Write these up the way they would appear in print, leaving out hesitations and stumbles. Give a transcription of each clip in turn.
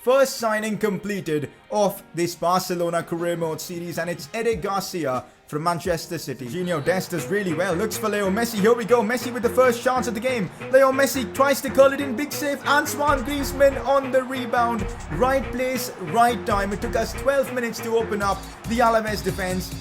first signing completed of this Barcelona career mode series, and it's Eric Garcia from Manchester City. Gino Dest does really well, looks for Leo Messi. Here we go, Messi with the first chance of the game. Leo Messi tries to curl it in, big save. Antoine Griezmann on the rebound. Right place, right time. It took us 12 minutes to open up the Alaves defense.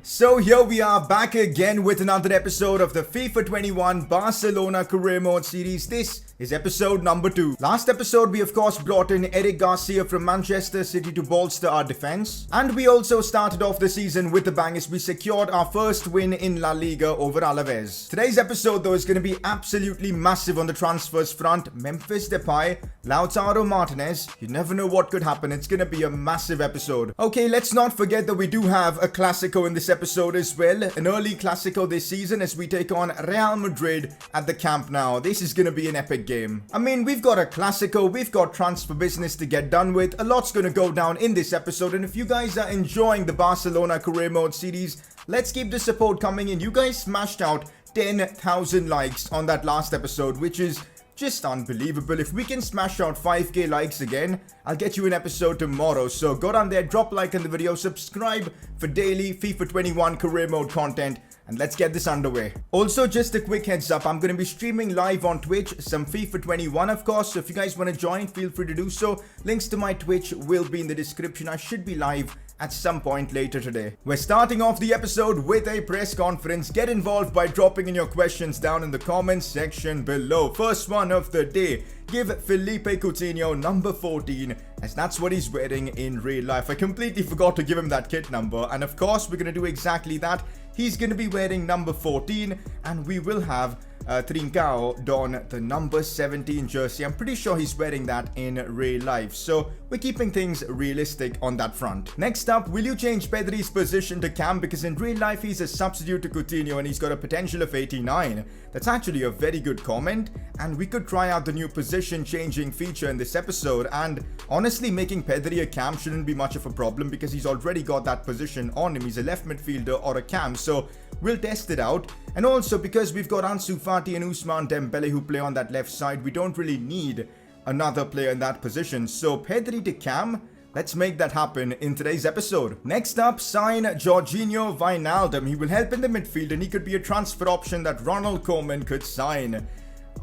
So here we are back again with another episode of the FIFA 21 Barcelona career mode series. This is episode number 2. Last episode we of course brought in Eric Garcia from Manchester City to bolster our defense. And we also started off the season with the bang as we secured our first win in La Liga over Alaves. Today's episode though is going to be absolutely massive on the transfers front. Memphis, Depay, Lautaro Martinez. You never know what could happen. It's going to be a massive episode. Okay, let's not forget that we do have a Clásico in this episode as well. An early Clásico this season as we take on Real Madrid at the Camp Nou. This is going to be an epic game. I mean, we've got a Clásico, we've got transfer business to get done with. A lot's going to go down in this episode, and if you guys are enjoying the Barcelona career mode series, let's keep the support coming in. You guys smashed out 10,000 likes on that last episode, which is just unbelievable. If we can smash out 5k likes again, I'll get you an episode tomorrow. So go down there, drop a like on the video, subscribe for daily FIFA 21 career mode content, and let's get this underway. Also, just a quick heads up, I'm going to be streaming live on Twitch, some FIFA 21 of course, so if you guys want to join, feel free to do so. Links to my Twitch will be in the description. I should be live at some point later today. We're starting off the episode with a press conference. Get involved by dropping in your questions down in the comments section below. First one of the day. Give Felipe Coutinho number 14, as that's what he's wearing in real life. I completely forgot to give him that kit number, and of course we're going to do exactly that. He's going to be wearing number 14, and we will have Trincao don the number 17 jersey. I'm pretty sure he's wearing that in real life, so we're keeping things realistic on that front. Next up, will you change Pedri's position to cam, because in real life he's a substitute to Coutinho and he's got a potential of 89. That's actually a very good comment, and we could try out the new position changing feature in this episode, and honestly making Pedri a cam shouldn't be much of a problem because he's already got that position on him. He's a left midfielder or a cam, so we'll test it out. And also because we've got Ansu Fati and Ousmane Dembele who play on that left side, we don't really need another player in that position. So Pedri to cam, let's make that happen in today's episode. Next up, sign Jorginho Wijnaldum. He will help in the midfield and he could be a transfer option that Ronald Koeman could sign.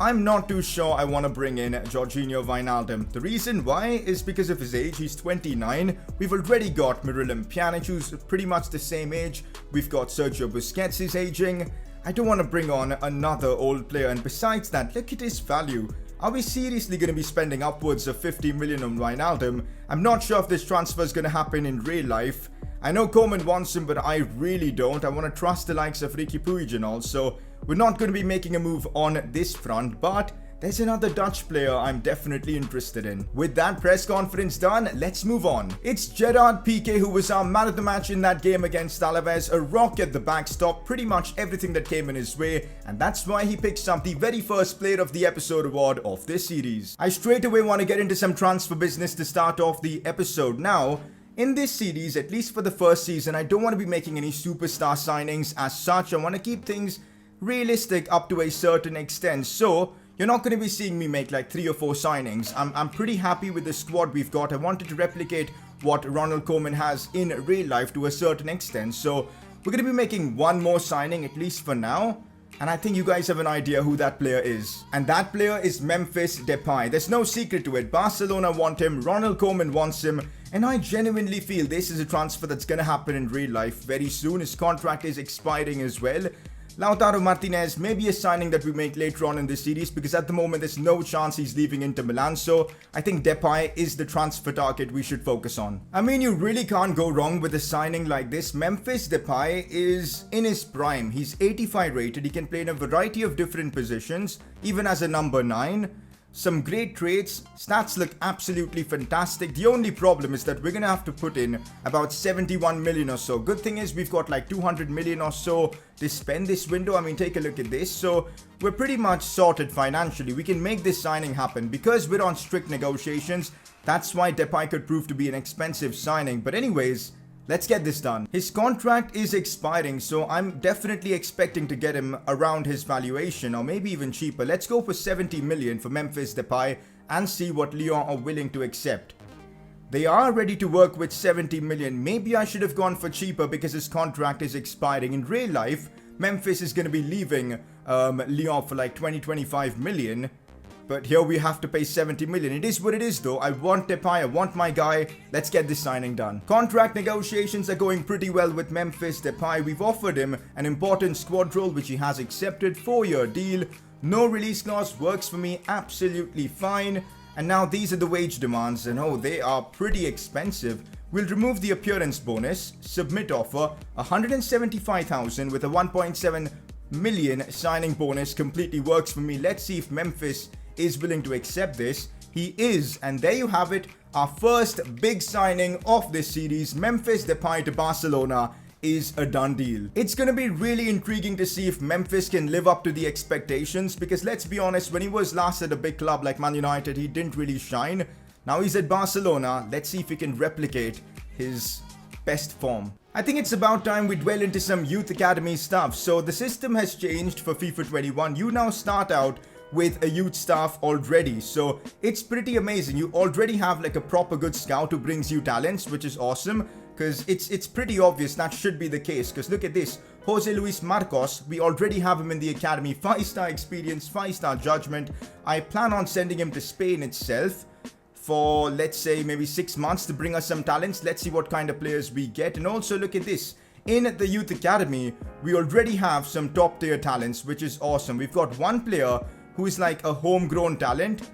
I'm not too sure I want to bring in Jorginho Wijnaldum. The reason why is because of his age. He's 29. We've already got Miralem Pjanic, who's pretty much the same age. We've got Sergio Busquets is aging. I don't want to bring on another old player, and besides that, look at his value. Are we seriously going to be spending upwards of 50 million on Wijnaldum? I'm not sure if this transfer is going to happen in real life. I know Koeman wants him, but I really don't. I want to trust the likes of Ricky Puig and all, so we're not going to be making a move on this front, but there's another Dutch player I'm definitely interested in. With that press conference done, let's move on. It's Gerard Piqué who was our man of the match in that game against Alaves. A rock at the backstop, pretty much everything that came in his way, and that's why he picks up the very first player of the episode award of this series. I straight away want to get into some transfer business to start off the episode. Now, in this series, at least for the first season, I don't want to be making any superstar signings as such. I want to keep things realistic up to a certain extent, so you're not going to be seeing me make like 3 or 4 signings. I'm pretty happy with the squad we've got. I wanted to replicate what Ronald Koeman has in real life to a certain extent, so we're going to be making one more signing at least for now. And I think you guys have an idea who that player is. And that player is Memphis Depay. There's no secret to it. Barcelona want him, Ronald Koeman wants him, and I genuinely feel this is a transfer that's going to happen in real life very soon. His contract is expiring as well. Lautaro Martinez may be a signing that we make later on in this series, because at the moment there's no chance he's leaving Inter Milan, so I think Depay is the transfer target we should focus on. I mean, you really can't go wrong with a signing like this. Memphis Depay is in his prime. He's 85 rated, he can play in a variety of different positions, even as a number 9. Some great traits, stats look absolutely fantastic. The only problem is that we're gonna have to put in about 71 million or so. Good thing is we've got like 200 million or so to spend this window. I mean, take a look at this. So we're pretty much sorted financially. We can make this signing happen because we're on strict negotiations. That's why Depay could prove to be an expensive signing. But anyways, Let's get this done. His contract is expiring, so I'm definitely expecting to get him around his valuation or maybe even cheaper. Let's go for 70 million for Memphis Depay and see what Lyon are willing to accept. They are ready to work with 70 million. Maybe I should have gone for cheaper because his contract is expiring. In real life, Memphis is going to be leaving Lyon for like 20-25 million. But here we have to pay 70 million. It is what it is though. I want Depay, I want my guy. Let's get this signing done. Contract negotiations are going pretty well with Memphis Depay. We've offered him an important squad role which he has accepted. 4-year deal. No release clause, works for me absolutely fine. And now these are the wage demands, and oh, they are pretty expensive. We'll remove the appearance bonus, submit offer, 175,000 with a 1.7 million signing bonus completely works for me. Let's see if Memphis is willing to accept this. He is, and there you have it, our first big signing of this series. Memphis Depay to Barcelona is a done deal. It's going to be really intriguing to see if Memphis can live up to the expectations, because let's be honest, when he was last at a big club like Man United, he didn't really shine. Now he's at Barcelona. Let's see if he can replicate his best form. I think it's about time we dwell into some youth academy stuff. So the system has changed for FIFA 21. You now start out with a youth staff already, so it's pretty amazing. You already have like a proper good scout who brings you talents, which is awesome. Because it's pretty obvious that should be the case. Because look at this. Jose Luis Marcos, we already have him in the academy. 5-star experience, 5-star judgment. I plan on sending him to Spain itself for, let's say, maybe 6 months to bring us some talents. Let's see what kind of players we get. And also look at this. In the youth academy, we already have some top tier talents, which is awesome. We've got one player who is like a homegrown talent,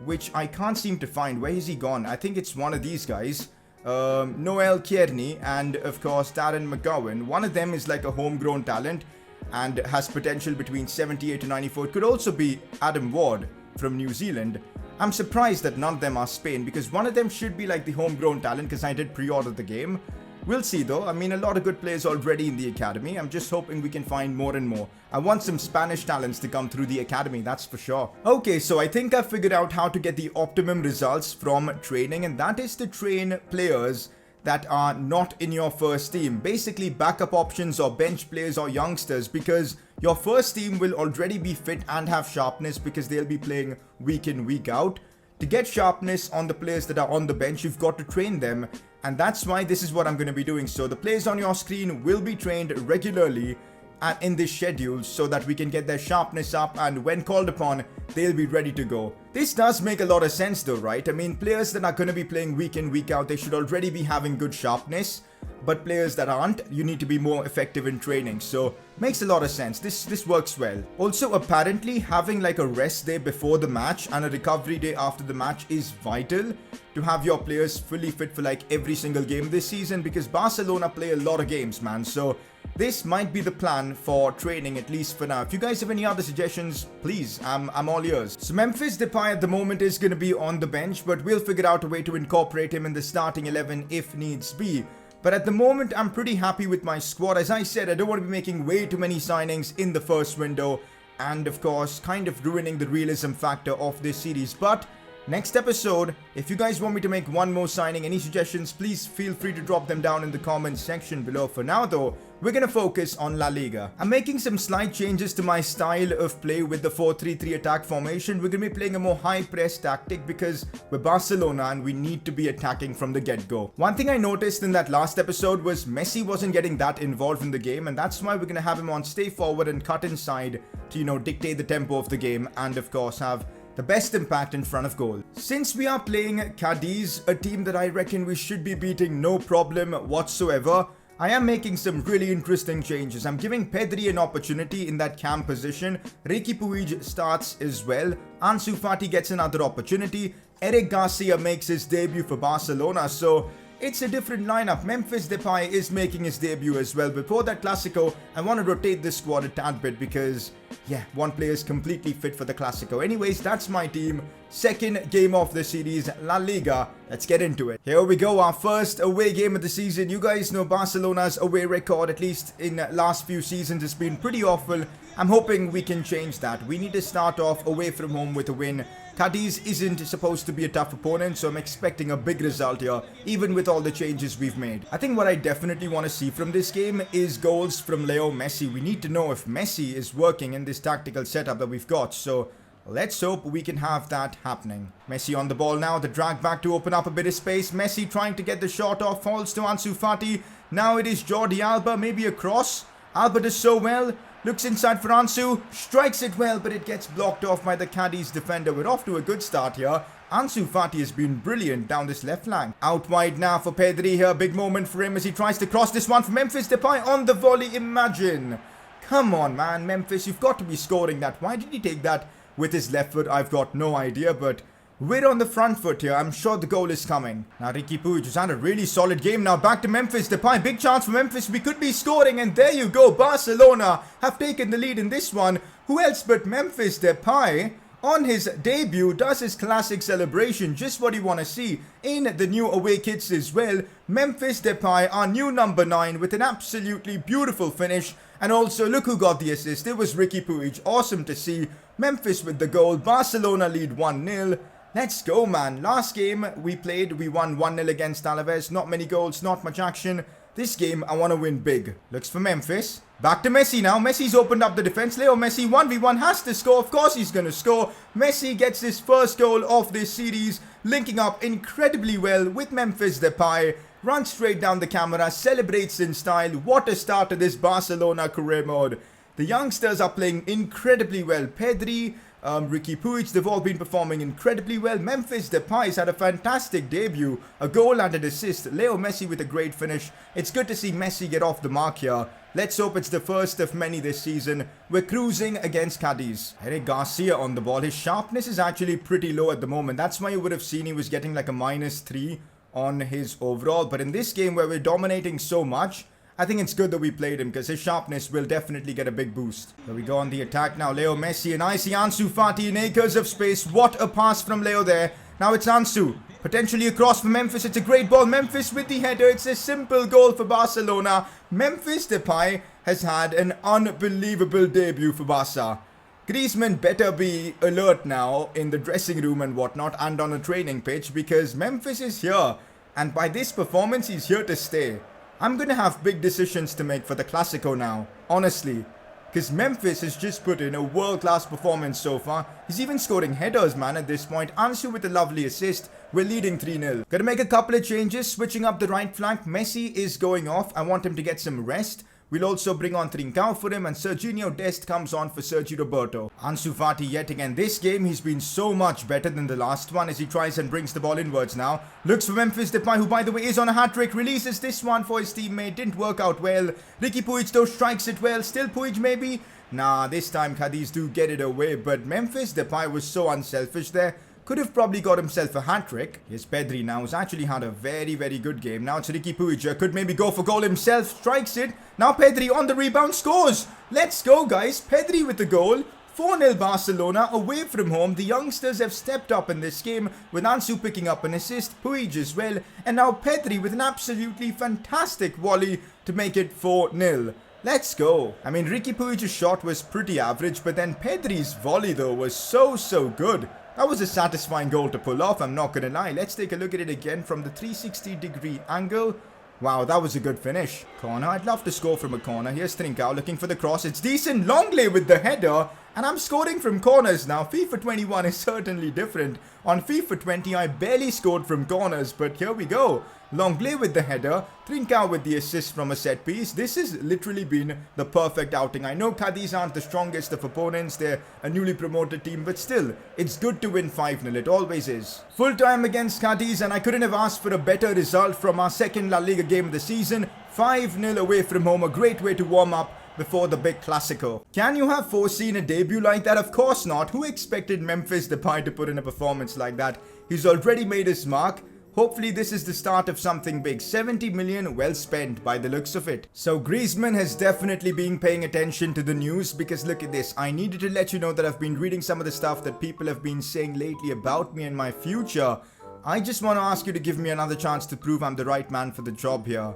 which I can't seem to find. Where is he gone? I think it's one of these guys. Noel Kearney and of course Darren McGowan. One of them is like a homegrown talent and has potential between 78 to 94. It could also be Adam Ward from New Zealand. I'm surprised that none of them are Spain, because one of them should be like the homegrown talent, because I did pre-order the game. We'll see though. I mean, a lot of good players already in the academy. I'm just hoping we can find more and more. I want some Spanish talents to come through the academy, that's for sure. Okay, so I think I've figured out how to get the optimum results from training, and that is to train players that are not in your first team. Basically backup options or bench players or youngsters, because your first team will already be fit and have sharpness because they'll be playing week in, week out. To get sharpness on the players that are on the bench, you've got to train them. And that's why this is what I'm going to be doing. So the players on your screen will be trained regularly and in this schedule so that we can get their sharpness up, and when called upon, they'll be ready to go. This does make a lot of sense though, right? I mean, players that are going to be playing week in, week out, they should already be having good sharpness. But players that aren't, you need to be more effective in training. So makes a lot of sense. This works well. Also, apparently having like a rest day before the match and a recovery day after the match is vital to have your players fully fit for like every single game this season, because Barcelona play a lot of games, man. So this might be the plan for training, at least for now. If you guys have any other suggestions, please, I'm all ears. So Memphis Depay at the moment is going to be on the bench, but we'll figure out a way to incorporate him in the starting 11 if needs be. But at the moment, I'm pretty happy with my squad. As I said, I don't want to be making way too many signings in the first window, and of course, kind of ruining the realism factor of this series. But next episode, if you guys want me to make one more signing, any suggestions, please feel free to drop them down in the comments section below. For now though, we're going to focus on La Liga. I'm making some slight changes to my style of play with the 4-3-3 attack formation. We're going to be playing a more high press tactic because we're Barcelona and we need to be attacking from the get-go. One thing I noticed in that last episode was Messi wasn't getting that involved in the game, and that's why we're going to have him on stay forward and cut inside to, you know, dictate the tempo of the game and of course have the best impact in front of goal. Since we are playing Cádiz, a team that I reckon we should be beating no problem whatsoever, I am making some really interesting changes. I'm giving Pedri an opportunity in that cam position. Ricky Puig starts as well. Ansu Fati gets another opportunity. Eric Garcia makes his debut for Barcelona. So it's a different lineup. Memphis Depay is making his debut as well. Before that Clásico, I want to rotate this squad a tad bit because, yeah, one player is completely fit for the Clásico. Anyways, that's my team. Second game of the series, La Liga. Let's get into it. Here we go, our first away game of the season. You guys know Barcelona's away record, at least in last few seasons, has been pretty awful. I'm hoping we can change that. We need to start off away from home with a win. Cádiz isn't supposed to be a tough opponent, so I'm expecting a big result here, even with all the changes we've made. I think what I definitely want to see from this game is goals from Leo Messi. We need to know if Messi is working in this tactical setup that we've got, so let's hope we can have that happening. Messi on the ball now, the drag back to open up a bit of space. Messi trying to get the shot off, falls to Ansu Fati. Now it is Jordi Alba, maybe a cross. Alba does so well. Looks inside for Ansu, strikes it well, but it gets blocked off by the Cádiz defender. We're off to a good start here. Ansu Fati has been brilliant down this left flank. Out wide now for Pedri here. Big moment for him as he tries to cross this one for Memphis. Depay on the volley. Imagine. Come on, man. Memphis, you've got to be scoring that. Why did he take that with his left foot? I've got no idea, but we're on the front foot here. I'm sure the goal is coming. Now Riqui Puig has had a really solid game. Now back to Memphis. Depay, big chance for Memphis. We could be scoring, and there you go. Barcelona have taken the lead in this one. Who else but Memphis Depay on his debut does his classic celebration. Just what you want to see in the new away kits as well. Memphis Depay, our new number 9, with an absolutely beautiful finish. And also, look who got the assist. It was Riqui Puig. Awesome to see. Memphis with the goal. Barcelona lead 1-0. Let's go, man. Last game we played, we won 1-0 against Alaves. Not many goals, not much action. This game, I want to win big. Looks for Memphis. Back to Messi now. Messi's opened up the defense. Leo Messi, 1v1, has to score. Of course he's going to score. Messi gets his first goal of this series, linking up incredibly well with Memphis Depay. Runs straight down the camera, celebrates in style. What a start to this Barcelona career mode. The youngsters are playing incredibly well. Pedri, Riqui Puig, they've all been performing incredibly well. Memphis Depay's had a fantastic debut, a goal and an assist. Leo Messi with a great finish. It's good to see Messi get off the mark here. Let's hope it's the first of many this season. We're cruising against Cádiz. Eric Garcia on the ball. His sharpness is actually pretty low at the moment. That's why you would have seen he was getting like a -3 on his overall. But in this game where we're dominating so much, I think it's good that we played him because his sharpness will definitely get a big boost. Here we go on the attack now. Leo Messi and I see Ansu Fati in acres of space. What a pass from Leo there. Now it's Ansu. Potentially across for Memphis. It's a great ball. Memphis with the header. It's a simple goal for Barcelona. Memphis Depay has had an unbelievable debut for Barca. Griezmann better be alert now in the dressing room and whatnot and on a training pitch because Memphis is here. And by this performance, he's here to stay. I'm going to have big decisions to make for the Clásico now, honestly. Because Memphis has just put in a world-class performance so far. He's even scoring headers, man, at this point. Ansu with a lovely assist. We're leading 3-0. Gonna make a couple of changes, switching up the right flank. Messi is going off. I want him to get some rest. We'll also bring on Trincao for him, and Serginho Dest comes on for Sergi Roberto. Ansu Fati yet again. This game, he's been so much better than the last one as he tries and brings the ball inwards now. Looks for Memphis Depay, who by the way is on a hat-trick. Releases this one for his teammate. Didn't work out well. Riqui Puig though strikes it well. Still Puig maybe? Nah, this time Cádiz do get it away. But Memphis Depay was so unselfish there. Could have probably got himself a hat-trick. Here's Pedri now, who's actually had a very, very good game. Now it's Riqui Puig. Could maybe go for goal himself. Strikes it. Now Pedri on the rebound scores. Let's go, guys. Pedri with the goal. 4-0 Barcelona away from home. The youngsters have stepped up in this game with Ansu picking up an assist. Puig as well. And now Pedri with an absolutely fantastic volley to make it 4-0. Let's go. I mean, Riqui Puig's shot was pretty average, but then Pedri's volley though was so good. That was a satisfying goal to pull off, I'm not gonna lie. Let's take a look at it again from the 360-degree angle. Wow, that was a good finish. Corner, I'd love to score from a corner. Here's Trincao looking for the cross. It's decent. Longley with the header. And I'm scoring from corners now. FIFA 21 is certainly different. On FIFA 20, I barely scored from corners, but here we go. Longley with the header, Trincao with the assist from a set piece. This has literally been the perfect outing. I know Cádiz aren't the strongest of opponents. They're a newly promoted team, but still, it's good to win 5-0. It always is. Full time against Cádiz, and I couldn't have asked for a better result from our second La Liga game of the season. 5-0 away from home, a great way to warm up before the big Clásico. Can you have foreseen a debut like that? Of course not. Who expected Memphis Depay to put in a performance like that? He's already made his mark. Hopefully this is the start of something big. 70 million well spent by the looks of it. So Griezmann has definitely been paying attention to the news because look at this. I needed to let you know that I've been reading some of the stuff that people have been saying lately about me and my future. I just want to ask you to give me another chance to prove I'm the right man for the job here.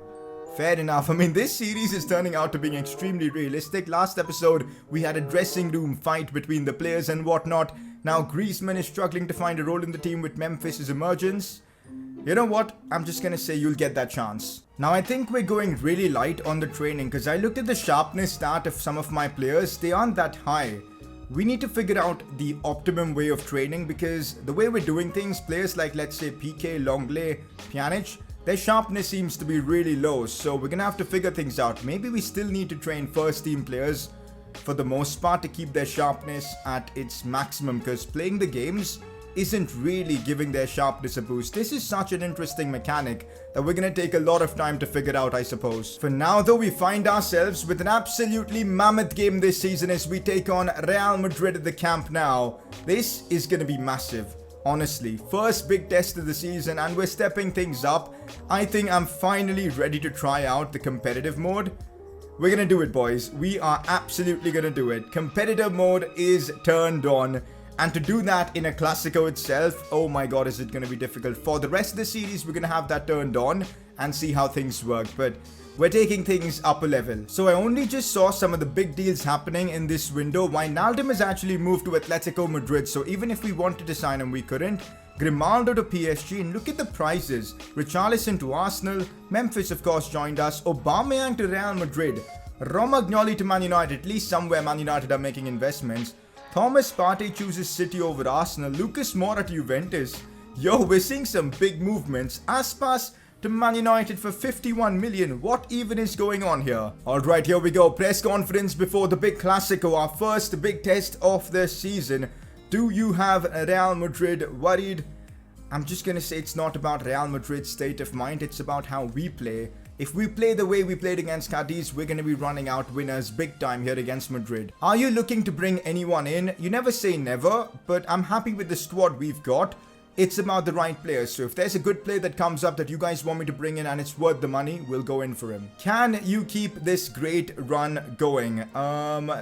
Fair enough. I mean, this series is turning out to being extremely realistic. Last episode, we had a dressing room fight between the players and whatnot. Now, Griezmann is struggling to find a role in the team with Memphis' emergence. You know what? I'm just gonna say you'll get that chance. Now, I think we're going really light on the training because I looked at the sharpness stat of some of my players. They aren't that high. We need to figure out the optimum way of training because the way we're doing things, players like, let's say, PK, Longley, Pjanic, their sharpness seems to be really low, so we're gonna have to figure things out. Maybe we still need to train first team players for the most part to keep their sharpness at its maximum because playing the games isn't really giving their sharpness a boost. This is such an interesting mechanic that we're gonna take a lot of time to figure out, I suppose. For now though, we find ourselves with an absolutely mammoth game this season as we take on Real Madrid at the Camp Nou. This is gonna be massive. Honestly, first big test of the season and we're stepping things up. I think I'm finally ready to try out the competitive mode. We're gonna do it, boys. We are absolutely gonna do it. Competitive mode is turned on. And to do that in a Clásico itself, oh my god, is it gonna be difficult. For the rest of the series, we're gonna have that turned on and see how things work. But we're taking things up a level. So I only just saw some of the big deals happening in this window. Wijnaldum has actually moved to Atletico Madrid. So even if we wanted to sign him, we couldn't. Grimaldo to PSG, and look at the prices. Richarlison to Arsenal. Memphis, of course, joined us. Aubameyang to Real Madrid. Romagnoli to Man United. At least somewhere Man United are making investments. Thomas Partey chooses City over Arsenal. Lucas Moura to Juventus. Yo, we're seeing some big movements. Aspas to Man United for 51 million. What even is going on here? Alright, here we go. Press conference before the big Clásico. Our first big test of the season. Do you have Real Madrid worried? I'm just gonna say it's not about Real Madrid's state of mind. It's about how we play. If we play the way we played against Cádiz, we're going to be running out winners big time here against Madrid. Are you looking to bring anyone in? You never say never, but I'm happy with the squad we've got. It's about the right players. So if there's a good player that comes up that you guys want me to bring in and it's worth the money, we'll go in for him. Can you keep this great run going?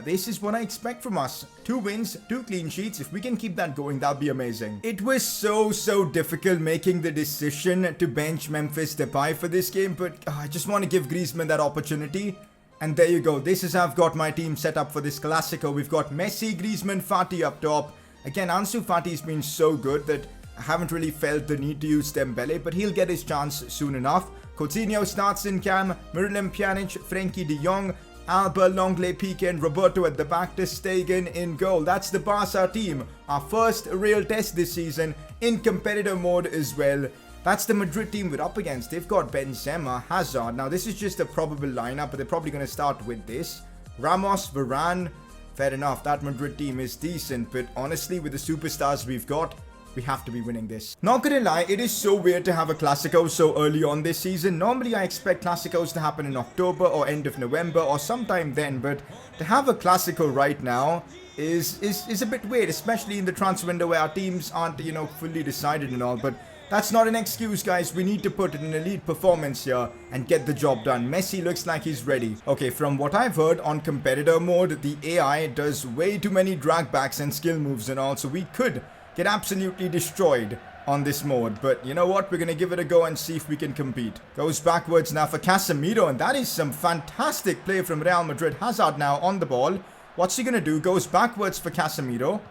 This is what I expect from us. 2 wins, 2 clean sheets. If we can keep that going, that'll be amazing. It was so difficult making the decision to bench Memphis Depay for this game, but I just want to give Griezmann that opportunity. And there you go. This is how I've got my team set up for this Clásico. We've got Messi, Griezmann, Fati up top. Again, Ansu Fati's been so good that I haven't really felt the need to use Dembele, but he'll get his chance soon enough. Coutinho starts in cam, Miralem Pjanic, Frenkie de Jong, Alba, Longley, Piqué and Roberto at the back, Ter Stegen in goal. That's the Barca team. Our first real test this season in competitive mode as well. That's the Madrid team we're up against. They've got Benzema, Hazard. Now this is just a probable lineup, but they're probably going to start with this. Ramos, Varane. Fair enough, that Madrid team is decent, but honestly with the superstars we've got, we have to be winning this. Not gonna lie, it is so weird to have a Clásico so early on this season. Normally I expect Clásicos to happen in October or end of November or sometime then, but to have a Clásico right now is a bit weird, especially in the transfer window where our teams aren't, you know, fully decided and all. But that's not an excuse, guys. We need to put in an elite performance here and get the job done. Messi looks like he's ready. Okay, from what I've heard on competitor mode, the AI does way too many drag backs and skill moves and all, so we could get absolutely destroyed on this mode. But you know what? We're going to give it a go and see if we can compete. Goes backwards now for Casemiro, and that is some fantastic play from Real Madrid. Hazard now on the ball. What's he going to do? Goes backwards for Casemiro.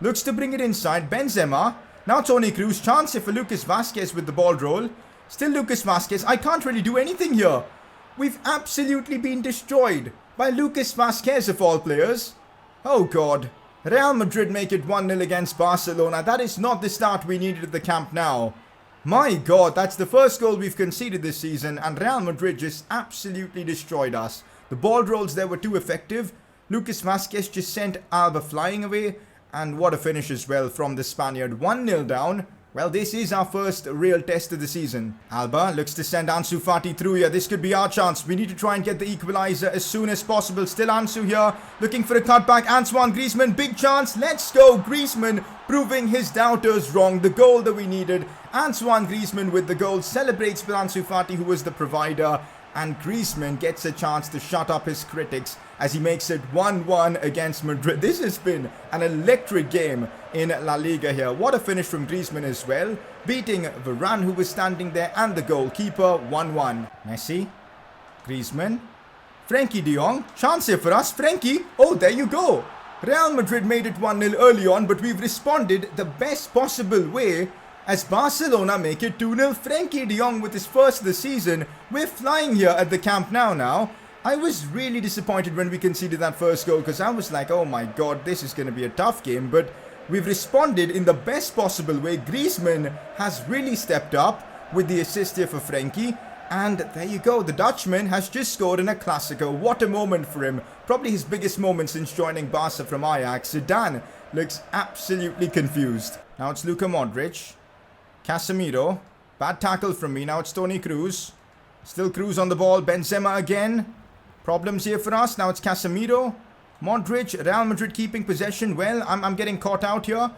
Looks to bring it inside. Benzema. Now Toni Kroos. Chance here for Lucas Vázquez with the ball roll. Still Lucas Vázquez. I can't really do anything here. We've absolutely been destroyed by Lucas Vázquez of all players. Oh God. Real Madrid make it 1-0 against Barcelona. That is not the start we needed at the Camp Nou. My God, that's the first goal we've conceded this season, and Real Madrid just absolutely destroyed us. The ball rolls there were too effective. Lucas Vázquez just sent Alba flying away, and what a finish as well from the Spaniard. 1-0 down. Well, this is our first real test of the season. Alba looks to send Ansu Fati through here. This could be our chance. We need to try and get the equalizer as soon as possible. Still Ansu here, looking for a cutback. Antoine Griezmann, big chance. Let's go. Griezmann proving his doubters wrong. The goal that we needed. Antoine Griezmann with the goal. Celebrates with Ansu Fati, who was the provider. And Griezmann gets a chance to shut up his critics as he makes it 1-1 against Madrid. This has been an electric game in La Liga here. What a finish from Griezmann as well. Beating Varane, who was standing there, and the goalkeeper. 1-1. Messi. Griezmann. Frenkie de Jong. Chance here for us. Frenkie. Oh, there you go. Real Madrid made it 1-0 early on, but we've responded the best possible way as Barcelona make it 2-0. Frenkie de Jong with his first of the season. We're flying here at the Camp Nou now. I was really disappointed when we conceded that first goal because I was like, oh my god, this is going to be a tough game. But we've responded in the best possible way. Griezmann has really stepped up with the assist here for Frenkie. And there you go, the Dutchman has just scored in a Clásico. What a moment for him. Probably his biggest moment since joining Barca from Ajax. Zidane looks absolutely confused. Now it's Luka Modric. Casemiro. Bad tackle from me. Now it's Toni Kroos. Still Kroos on the ball. Benzema again. Problems here for us. Now it's Casemiro. Modric. Real Madrid keeping possession. Well, I'm getting caught out here.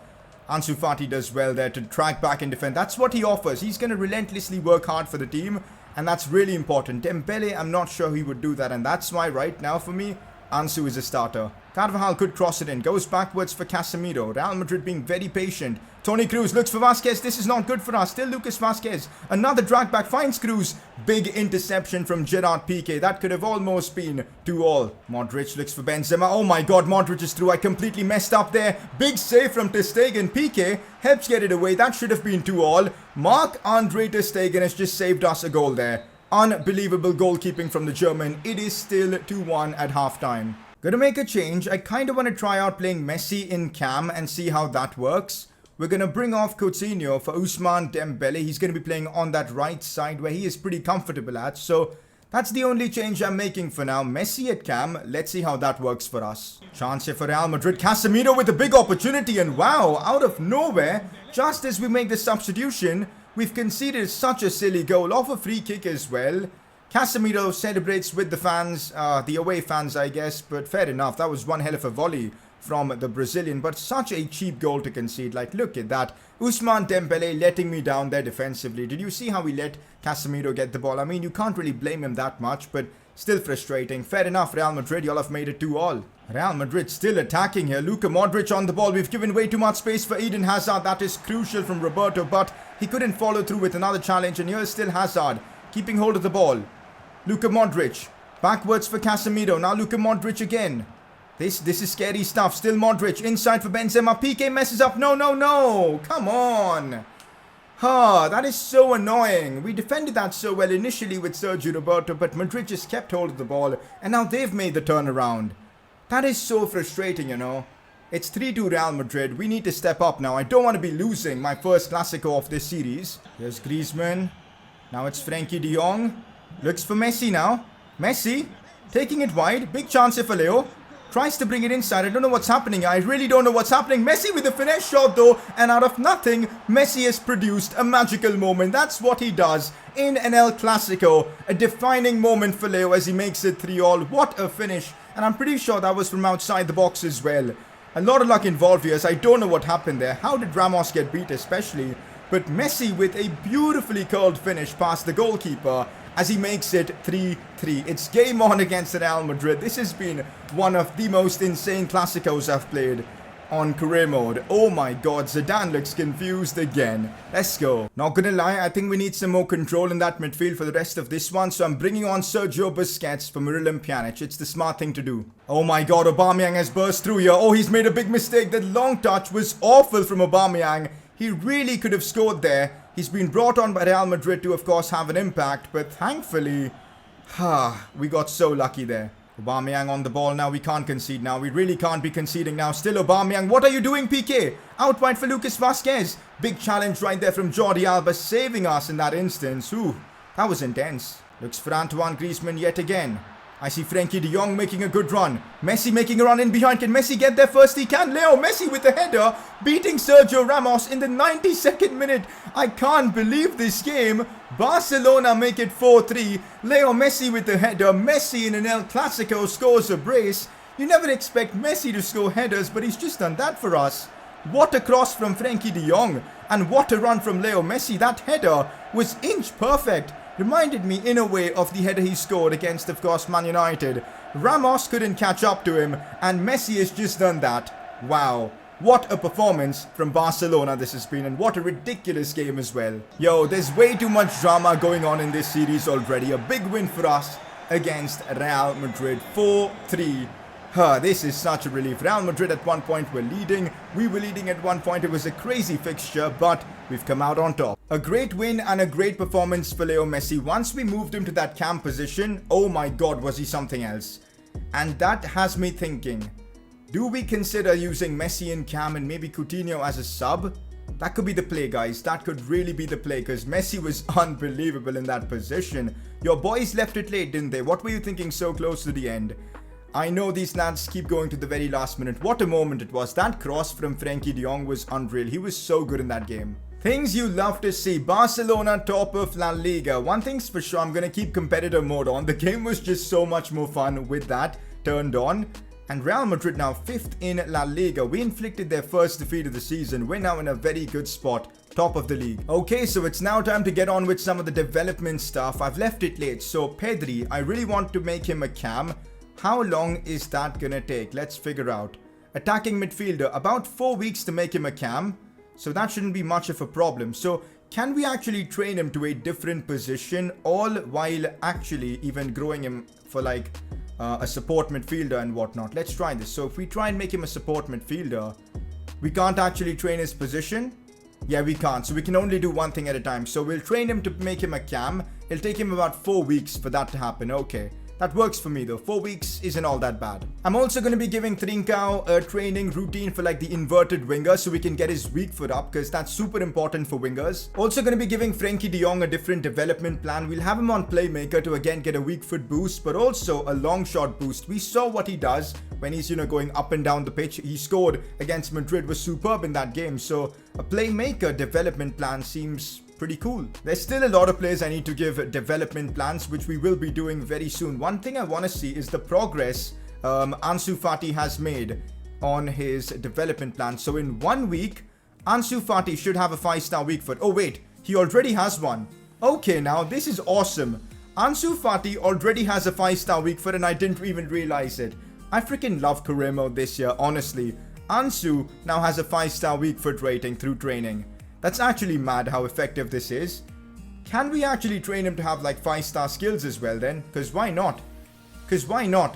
Ansu Fati does well there to track back and defend. That's what he offers. He's going to relentlessly work hard for the team. And that's really important. Dembele, I'm not sure he would do that. And that's why right now for me, Ansu is a starter. Carvajal could cross it in. Goes backwards for Casemiro. Real Madrid being very patient. Toni Kroos looks for Vasquez. This is not good for us. Still Lucas Vasquez. Another drag back. Finds Kroos. Big interception from Gerard Piqué. That could have almost been 2-2. Modric looks for Benzema. Oh my god, Modric is through. I completely messed up there. Big save from Ter Stegen. Piqué helps get it away. That should have been 2-2. Marc-Andre Ter Stegen has just saved us a goal there. Unbelievable goalkeeping from the German. It is still 2-1 at halftime. Gonna make a change. I kind of want to try out playing Messi in cam and see how that works. We're gonna bring off Coutinho for Ousmane Dembele. He's gonna be playing on that right side where he is pretty comfortable at. So that's the only change I'm making for now. Messi at cam. Let's see how that works for us. Chance here for Real Madrid. Casemiro with a big opportunity. And wow, out of nowhere, just as we make the substitution, we've conceded such a silly goal off a free kick as well. Casemiro celebrates with the fans, the away fans I guess, but fair enough. That was one hell of a volley from the Brazilian, but such a cheap goal to concede. Like, look at that. Ousmane Dembele letting me down there defensively. Did you see how he let Casemiro get the ball? I mean, you can't really blame him that much, but still frustrating. Fair enough, Real Madrid, y'all have made it 2-2. Real Madrid still attacking here. Luka Modric on the ball. We've given way too much space for Eden Hazard. That is crucial from Roberto, but he couldn't follow through with another challenge, and here's still Hazard keeping hold of the ball. Luka Modric. Backwards for Casemiro. Now Luka Modric again. This is scary stuff. Still Modric. Inside for Benzema. Piqué messes up. No. Come on. That is so annoying. We defended that so well initially with Sergio Roberto, but Madrid just kept hold of the ball. And now they've made the turnaround. That is so frustrating, you know. It's 3-2 Real Madrid. We need to step up now. I don't want to be losing my first Clásico of this series. Here's Griezmann. Now it's Frenkie de Jong. Looks for Messi now. Messi taking it wide. Big chance here for Leo. Tries to bring it inside. I don't know what's happening. I really don't know what's happening. Messi with the finesse shot though. And out of nothing, Messi has produced a magical moment. That's what he does in an El Clásico. A defining moment for Leo as he makes it 3-3. What a finish. And I'm pretty sure that was from outside the box as well. A lot of luck involved here. So I don't know what happened there. How did Ramos get beat especially? But Messi with a beautifully curled finish past the goalkeeper as he makes it 3-3. It's game on against Real Madrid. This has been one of the most insane Clásicos I've played on career mode. Oh my god, Zidane looks confused again. Let's go. Not gonna lie, I think we need some more control in that midfield for the rest of this one. So I'm bringing on Sergio Busquets for Miralem Pjanic. It's the smart thing to do. Oh my god, Aubameyang has burst through here. Oh, he's made a big mistake. That long touch was awful from Aubameyang. He really could have scored there. He's been brought on by Real Madrid to, of course, have an impact. But thankfully, we got so lucky there. Aubameyang on the ball now. We can't concede now. We really can't be conceding now. Still Aubameyang. What are you doing, Piqué? Out wide for Lucas Vasquez. Big challenge right there from Jordi Alba, saving us in that instance. Ooh, that was intense. Looks for Antoine Griezmann yet again. I see Frenkie de Jong making a good run. Messi making a run in behind. Can Messi get there first? He can. Leo Messi with the header, beating Sergio Ramos in the 92nd minute. I can't believe this game. Barcelona make it 4-3. Leo Messi with the header. Messi in an El Clásico scores a brace. You never expect Messi to score headers, but he's just done that for us. What a cross from Frenkie de Jong. And what a run from Leo Messi. That header was inch perfect. Reminded me in a way of the header he scored against, of course, Man United. Ramos couldn't catch up to him, and Messi has just done that. Wow. What a performance from Barcelona this has been, and what a ridiculous game as well. Yo, there's way too much drama going on in this series already. A big win for us against Real Madrid, 4-3. This is such a relief. Real Madrid at one point were leading. We were leading at one point. It was a crazy fixture, but we've come out on top. A great win and a great performance for Leo Messi. Once we moved him to that cam position, oh my god, was he something else. And that has me thinking, do we consider using Messi in cam and maybe Coutinho as a sub? That could be the play, guys. That could really be the play, because Messi was unbelievable in that position. Your boys left it late, didn't they? What were you thinking so close to the end? I know these lads keep going to the very last minute. What a moment it was. That cross from Frenkie de Jong was unreal. He was so good in that game. Things you love to see. Barcelona top of La Liga. One thing's for sure, I'm going to keep competitor mode on. The game was just so much more fun with that turned on. And Real Madrid now 5th in La Liga. We inflicted their first defeat of the season. We're now in a very good spot. Top of the league. Okay, so it's now time to get on with some of the development stuff. I've left it late. So Pedri, I really want to make him a cam. How long is that gonna take? Let's figure out. Attacking midfielder, about 4 weeks to make him a cam. So that shouldn't be much of a problem. So can we actually train him to a different position, all while actually even growing him for like a support midfielder and whatnot? Let's try this. So if we try and make him a support midfielder, we can't actually train his position. Yeah, we can't. So we can only do one thing at a time. So we'll train him to make him a cam. It'll take him about 4 weeks for that to happen. Okay. That works for me though. 4 weeks isn't all that bad. I'm also going to be giving Trincao a training routine for like the inverted winger so we can get his weak foot up, because that's super important for wingers. Also going to be giving Frenkie de Jong a different development plan. We'll have him on playmaker to again get a weak foot boost, but also a long shot boost. We saw what he does when he's, going up and down the pitch. He scored against Madrid, was superb in that game. So a playmaker development plan seems pretty cool. There's still a lot of players I need to give development plans, which we will be doing very soon. One thing I want to see is the progress Ansu Fati has made on his development plan. So in 1 week, Ansu Fati should have a 5-star weak foot. Oh wait, he already has one. Okay, now this is awesome. Ansu Fati already has a 5-star weak foot and I didn't even realize it. I freaking love career mode this year, honestly. Ansu now has a 5-star weak foot rating through training. That's actually mad how effective this is. Can we actually train him to have like 5-star skills as well then? Because why not?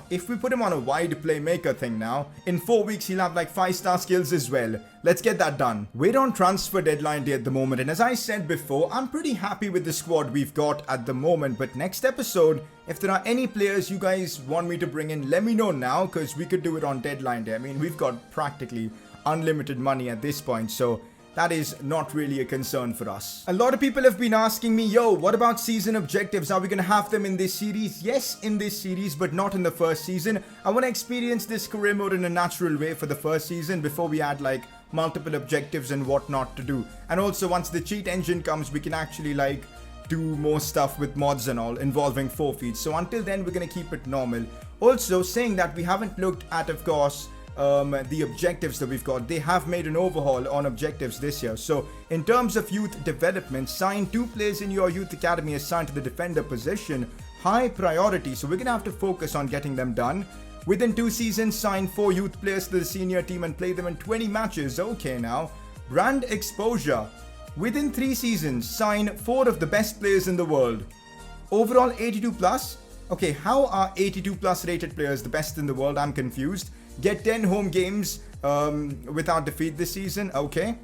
If we put him on a wide playmaker thing now, in 4 weeks he'll have like 5-star skills as well. Let's get that done. We're on transfer deadline day at the moment, and as I said before, I'm pretty happy with the squad we've got at the moment. But next episode, if there are any players you guys want me to bring in, let me know now, because we could do it on deadline day. I mean, we've got practically unlimited money at this point, so that is not really a concern for us. A lot of people have been asking me, yo, what about season objectives? Are we going to have them in this series? Yes, in this series, but not in the first season. I want to experience this career mode in a natural way for the first season before we add like multiple objectives and whatnot to do. And also once the cheat engine comes, we can actually like do more stuff with mods and all involving forfeits. So until then, we're going to keep it normal. Also saying that, we haven't looked at, of course, the objectives that we've got. They have made an overhaul on objectives this year. So in terms of youth development, sign 2 players in your youth academy assigned to the defender position. High priority, so we're gonna have to focus on getting them done. Within 2 seasons, sign 4 youth players to the senior team and play them in 20 matches. Okay, now brand exposure. Within 3 seasons, sign 4 of the best players in the world. Overall 82 plus. Okay, how are 82 plus rated players the best in the world? I'm confused. Get 10 home games without defeat this season. Okay,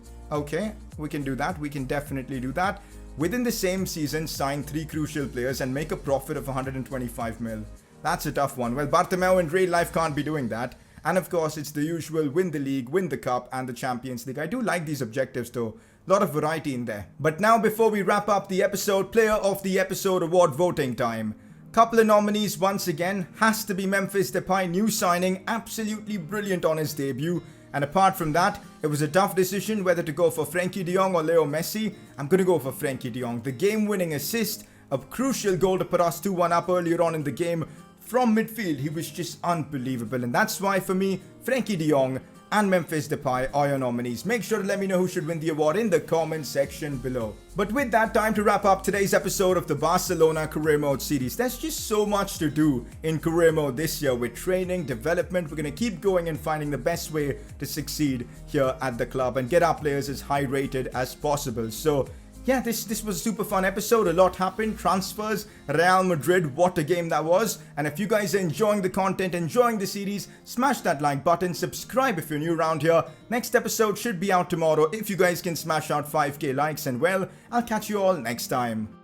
we can do that. We can definitely do that. Within the same season, sign 3 crucial players and make a profit of 125 mil. That's a tough one. Well, Bartomeu in real life can't be doing that. And of course, it's the usual: win the league, win the cup, and the Champions League. I do like these objectives though. A lot of variety in there. But now, before we wrap up the episode, Player of the Episode award voting time. Couple of nominees once again. Has to be Memphis Depay, new signing, absolutely brilliant on his debut. And apart from that, it was a tough decision whether to go for Frenkie de Jong or Leo Messi. I'm going to go for Frenkie de Jong. The game-winning assist, a crucial goal to put us 2-1 up earlier on in the game. From midfield, he was just unbelievable. And that's why, for me, Frenkie de Jong and Memphis Depay are your nominees. Make sure to let me know who should win the award in the comment section below. But with that, time to wrap up today's episode of the Barcelona Career Mode series. There's just so much to do in Career Mode this year with training, development. We're going to keep going and finding the best way to succeed here at the club and get our players as high rated as possible. So yeah, this was a super fun episode. A lot happened. Transfers, Real Madrid, what a game that was. And if you guys are enjoying the content, enjoying the series, smash that like button, subscribe if you're new around here. Next episode should be out tomorrow if you guys can smash out 5k likes, and well, I'll catch you all next time.